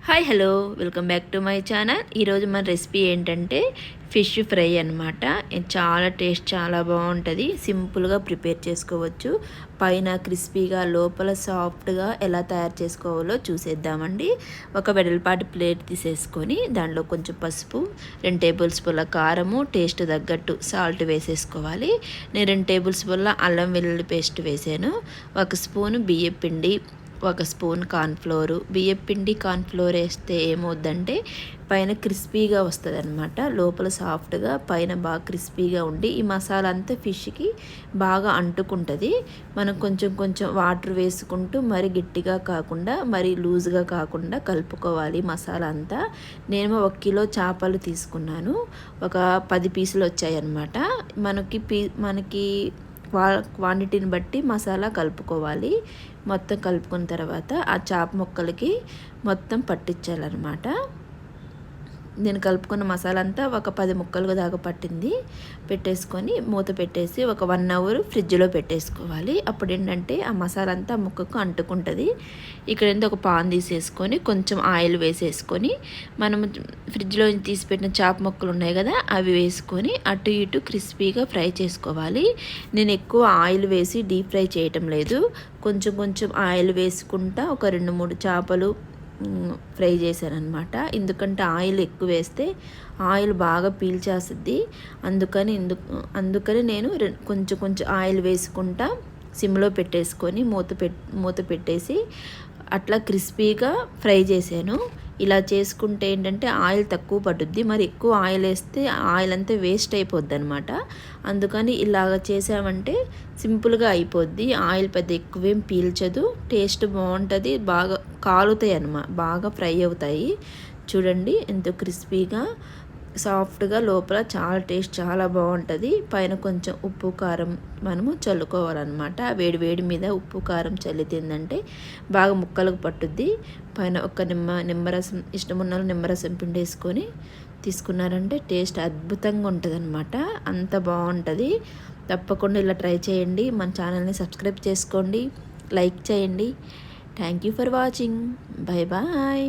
Hi hello welcome back to my channel. ఈరోజు మన recipe ఏంటంటే ఫిష్ ఫ్రై అనమాట. చాలా టేస్ట్ చాలా బాగుంటుంది. సింపుల్గా ప్రిపేర్ చేసుకోవచ్చు. పైన క్రిస్పీగా లోపల సాఫ్ట్గా ఎలా తయారు చేసుకోవాలో చూసేద్దామండి. ఒక వెడల్పాటి ప్లేట్ తీసేసుకొని దాంట్లో కొంచెం పసుపు, 2 టేబుల్ స్పూన్ల కారము, టేస్ట్ తగ్గట్టు సాల్ట్ వేసేసుకోవాలి. నేను 2 టేబుల్ స్పూన్ల అల్లం వెల్లుల్లి పేస్ట్ వేసాను. 1 స్పూను బియ్యం పిండి, 1 స్పూన్ కార్న్ఫ్లోరు. బియ్యం పిండి కార్న్ఫ్లోర్ వేస్తే ఏమవుద్దంటే పైన క్రిస్పీగా వస్తుంది అనమాట. లోపల సాఫ్ట్గా పైన బాగా క్రిస్పీగా ఉండి ఈ మసాలా అంతా ఫిష్కి బాగా అంటుకుంటుంది. మనం కొంచెం కొంచెం వాటర్ వేసుకుంటూ మరి గట్టిగా కాకుండా మరి లూజ్గా కాకుండా కలుపుకోవాలి మసాలా అంతా. నేను 1 కిలో చేపలు తీసుకున్నాను. ఒక 10 పీసులు వచ్చాయన్నమాట. మనకి క్వాంటిటీని బట్టి మసాలా కలుపుకోవాలి. మొత్తం కలుపుకున్న తర్వాత ఆ చేప ముక్కలకి మొత్తం పట్టించాలన్నమాట. నేను కలుపుకున్న మసాలా అంతా ఒక 10 ముక్కలు దాకా పట్టింది. పెట్టేసుకొని మూత పెట్టేసి ఒక 1 అవర్ ఫ్రిడ్జ్లో పెట్టేసుకోవాలి. అప్పుడు ఏంటంటే ఆ మసాలా అంతా ముక్కకు అంటుకుంటుంది. ఇక్కడ ఒక పాన్ తీసేసుకొని కొంచెం ఆయిల్ వేసేసుకొని మనం ఫ్రిడ్జ్లో తీసి పెట్టిన చేప ముక్కలు ఉన్నాయి కదా అవి వేసుకొని అటు ఇటు క్రిస్పీగా ఫ్రై చేసుకోవాలి. నేను ఎక్కువ ఆయిల్ వేసి డీప్ ఫ్రై చేయటం లేదు. కొంచెం కొంచెం ఆయిల్ వేసుకుంటా ఒక 2-3 చేపలు ఫ్రై చేశాను అనమాట. ఎందుకంటే ఆయిల్ ఎక్కువ వేస్తే ఆయిల్ బాగా పీల్చేస్తుంది. అందుకని నేను కొంచెం కొంచెం ఆయిల్ వేసుకుంటా సిమ్లో పెట్టేసుకొని మూత పెట్టేసి అట్లా క్రిస్పీగా ఫ్రై చేశాను. ఇలా చేసుకుంటే ఏంటంటే ఆయిల్ తక్కువ పడుద్ది. మరి ఎక్కువ ఆయిల్ వేస్తే ఆయిల్ అంతా వేస్ట్ అయిపోద్ది అనమాట. అందుకని ఇలాగ చేసామంటే సింపుల్గా అయిపోద్ది. ఆయిల్ పెద్ద ఎక్కువేం పీల్చదు. టేస్ట్ బాగుంటుంది. బాగా కాలుతాయి అన్నమాట. బాగా ఫ్రై అవుతాయి. చూడండి ఎంతో క్రిస్పీగా సాఫ్ట్గా లోపల చాలా టేస్ట్ చాలా బాగుంటుంది. పైన కొంచెం ఉప్పు కారం మనము చల్లుకోవాలన్నమాట. వేడి మీద ఉప్పు కారం చల్లి తిందంటే బాగా ముక్కలకు పట్టుద్ది. పైన ఒక నిమ్మరసం ఇష్టమున్న నిమ్మరసం పిండేసుకొని తీసుకున్నారంటే టేస్ట్ అద్భుతంగా ఉంటుంది అనమాట. అంత బాగుంటుంది. తప్పకుండా ఇలా ట్రై చేయండి. మన ఛానల్ని సబ్స్క్రైబ్ చేసుకోండి, లైక్ చేయండి. Thank you for watching. Bye bye.